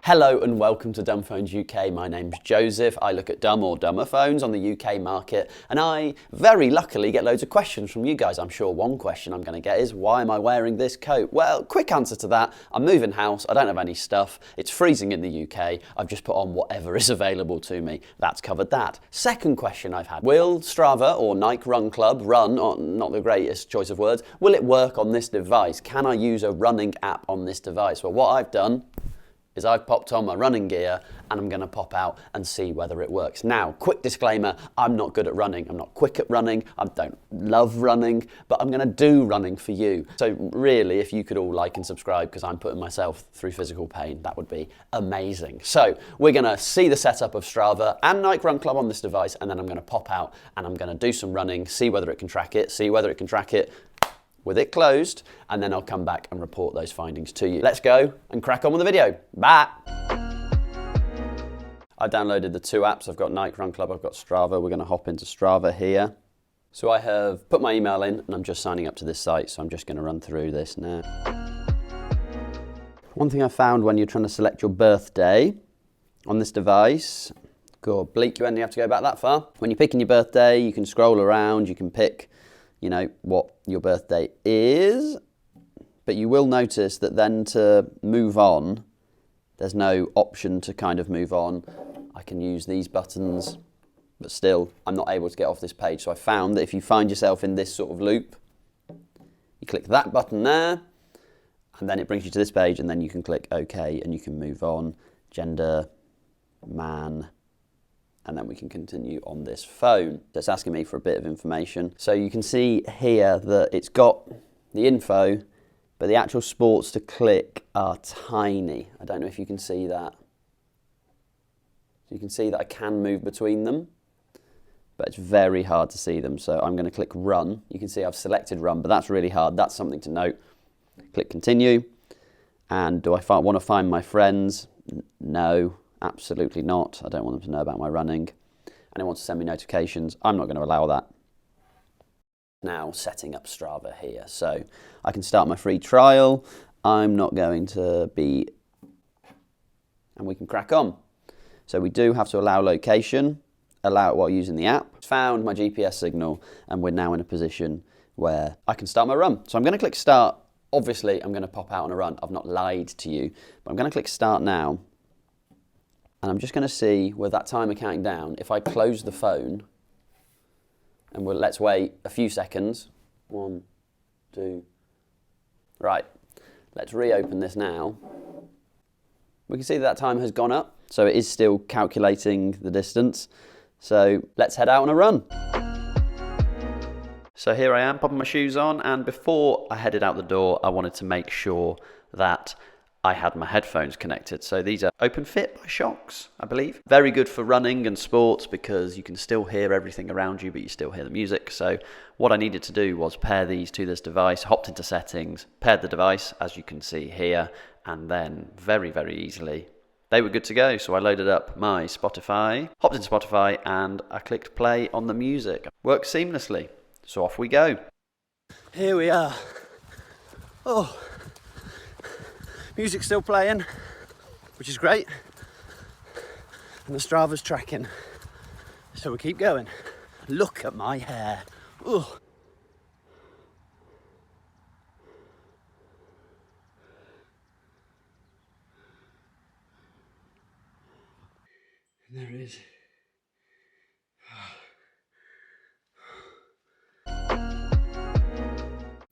Hello and welcome to Dumbphones UK. My name's Joseph. I look at dumb or dumber phones on the UK market, and I very luckily get loads of questions from you guys. I'm sure one question I'm going to get is, why am I wearing this coat? Well, quick answer to that, I'm moving house, I don't have any stuff, it's freezing in the UK, I've just put on whatever is available to me. That's covered that. Second question I've had, will Strava or Nike Run Club, run, or not the greatest choice of words, will it work on this device? Can I use a running app on this device? Well, what I've done is I've popped on my running gear and I'm going to pop out and see whether it works. Now, quick disclaimer, I'm not good at running. I'm not quick at running. I don't love running, but I'm going to do running for you. So really, if you could all like and subscribe, because I'm putting myself through physical pain, that would be amazing. So we're going to see the setup of Strava and Nike Run Club on this device, and then I'm going to pop out and I'm going to do some running, see whether it can track it, with it closed, and then I'll come back and report those findings to you. Let's go and crack on with the video. Bye. I downloaded the two apps. I've got Nike Run Club, I've got Strava. We're gonna hop into Strava here. So I have put my email in and I'm just signing up to this site, so I'm just gonna run through this now. One thing I found when you're trying to select your birthday on this device, God, bleak, you only have to go back that far. When you're picking your birthday, you can scroll around, you can pick what your birthday is, but you will notice that then to move on, there's no option to kind of move on. I can use these buttons, but still, I'm not able to get off this page. So I found that if you find yourself in this sort of loop, you click that button there, and then it brings you to this page, and then you can click OK, and you can move on, gender, man, and then we can continue on this phone. It's asking me for a bit of information. So you can see here that it's got the info, but the actual sports to click are tiny. I don't know if you can see that. You can see that I can move between them, but it's very hard to see them. So I'm going to click run. You can see I've selected run, but that's really hard. That's something to note. Click continue. And do I want to find my friends? No. Absolutely not. I don't want them to know about my running. And it wants to send me notifications. I'm not going to allow that. Now setting up Strava here. So I can start my free trial. I'm not going to be, and we can crack on. So we do have to allow location, allow it while using the app. Found my GPS signal, and we're now in a position where I can start my run. So I'm going to click start. Obviously, I'm going to pop out on a run. I've not lied to you, but I'm going to click start now. And I'm just going to see with that timer counting down, if I close the phone, and let's wait a few seconds. 1, 2, right. Let's reopen this now. We can see that time has gone up, so it is still calculating the distance. So let's head out on a run. So here I am, popping my shoes on, and before I headed out the door, I wanted to make sure that I had my headphones connected. So these are Open Fit by Shocks, I believe. Very good for running and sports because you can still hear everything around you, but you still hear the music. So what I needed to do was pair these to this device, hopped into settings, paired the device, as you can see here, and then very, very easily, they were good to go. So I loaded up my Spotify, hopped into Spotify, and I clicked play on the music. Works seamlessly. So off we go. Here we are. Oh. Music's still playing, which is great, and the Strava's tracking, so we keep going. Look at my hair. Ugh. And there it is.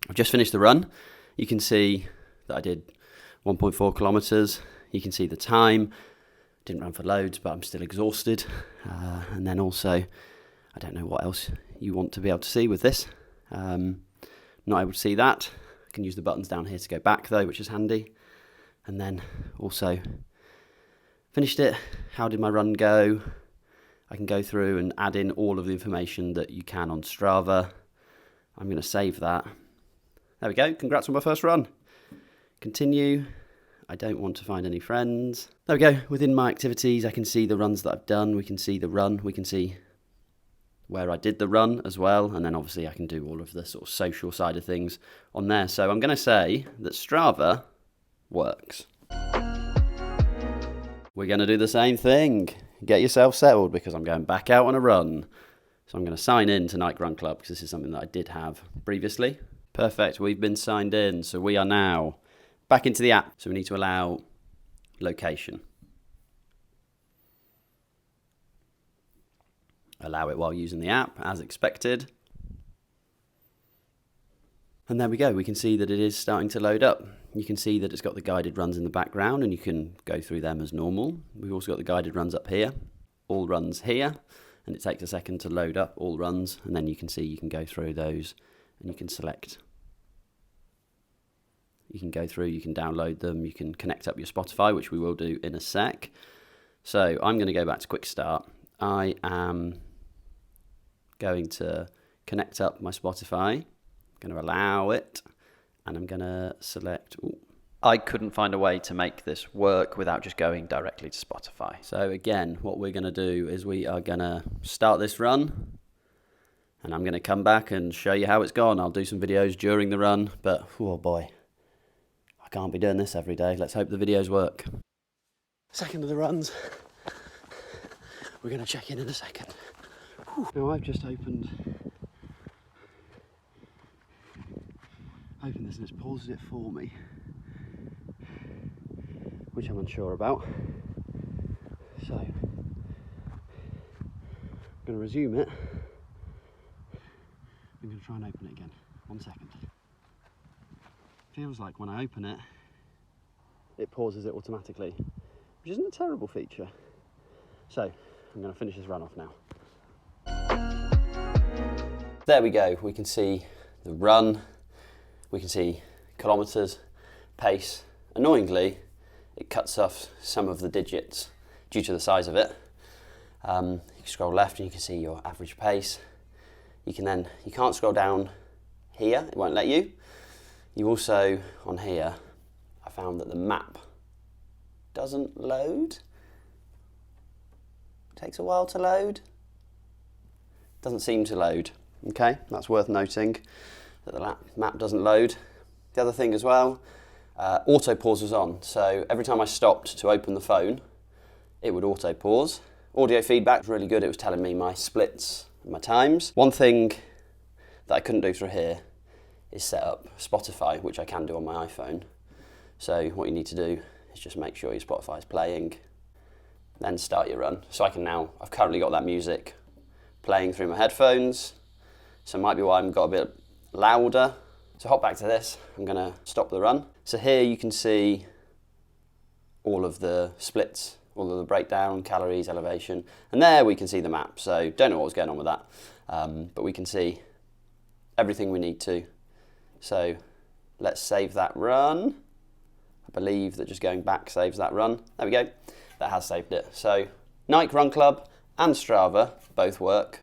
I've just finished the run. You can see that I did 1.4 kilometers. You can see the time. Didn't run for loads, but I'm still exhausted. And then also, I don't know what else you want to be able to see with this. Not able to see that. I can use the buttons down here to go back though, which is handy. And then also finished it. How did my run go? I can go through and add in all of the information that you can on Strava. I'm going to save that. There we go. Congrats on my first run. Continue. I don't want to find any friends. There we go. Within my activities, I can see the runs that I've done. We can see the run. We can see where I did the run as well. And then obviously I can do all of the sort of social side of things on there. So I'm going to say that Strava works. We're going to do the same thing. Get yourself settled because I'm going back out on a run. So I'm going to sign in to Nike Run Club because this is something that I did have previously. Perfect, we've been signed in. So we are now back into the app. So we need to allow location. Allow it while using the app, as expected. And there we go, we can see that it is starting to load up. You can see that it's got the guided runs in the background and you can go through them as normal. We've also got the guided runs up here, all runs here, and it takes a second to load up all runs, and then you can see you can go through those and you can select. You can go through, you can download them, you can connect up your Spotify, which we will do in a sec. So I'm going to go back to quick start. I am going to connect up my Spotify. I'm going to allow it, and I'm going to select. Ooh. I couldn't find a way to make this work without just going directly to Spotify. So again, what we're going to do is we are going to start this run, and I'm going to come back and show you how it's gone. I'll do some videos during the run, but oh boy, I can't be doing this every day. Let's hope the videos work. Second of the runs. We're going to check in a second. Whew. Now I've just opened this and it's paused it for me, which I'm unsure about. So I'm going to resume it. I'm going to try and open it again. 1 second. Feels like when I open it, it pauses it automatically, which isn't a terrible feature. So I'm going to finish this run off now. There we go, we can see the run, we can see kilometres, pace. Annoyingly, it cuts off some of the digits due to the size of it. You can scroll left and you can see your average pace. You can't scroll down here, it won't let you. You also, on here, I found that the map doesn't load. Takes a while to load. Doesn't seem to load. Okay, that's worth noting that the map doesn't load. The other thing as well, auto pause was on. So every time I stopped to open the phone, it would auto pause. Audio feedback was really good. It was telling me my splits and my times. One thing that I couldn't do through here is set up Spotify, which I can do on my iPhone. So what you need to do is just make sure your Spotify is playing, then start your run. So I've currently got that music playing through my headphones, so it might be why I've got a bit louder. So hop back to this, I'm gonna stop the run. So here you can see all of the splits, all of the breakdown, calories, elevation, and there we can see the map. So don't know what was going on with that, but we can see everything we need to. So let's save that run. I believe that just going back saves that run. There we go. That has saved it. So Nike Run Club and Strava both work.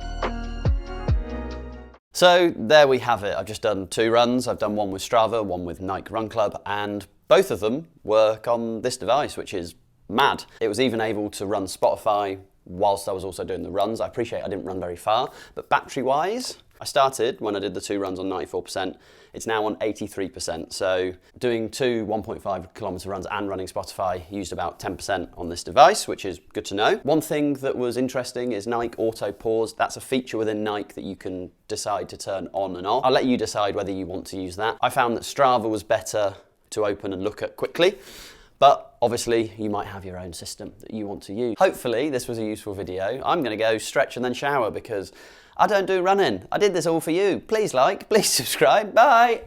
So there we have it. I've just done 2 runs. I've done one with Strava, one with Nike Run Club, and both of them work on this device, which is mad. It was even able to run Spotify whilst I was also doing the runs. I appreciate I didn't run very far, but battery-wise, I started when I did the 2 runs on 94%. It's now on 83%. So doing 2 1.5 kilometre runs and running Spotify used about 10% on this device, which is good to know. One thing that was interesting is Nike Auto Pause. That's a feature within Nike that you can decide to turn on and off. I'll let you decide whether you want to use that. I found that Strava was better to open and look at quickly, but obviously you might have your own system that you want to use. Hopefully this was a useful video. I'm going to go stretch and then shower because I don't do running. I did this all for you. Please like, please subscribe. Bye.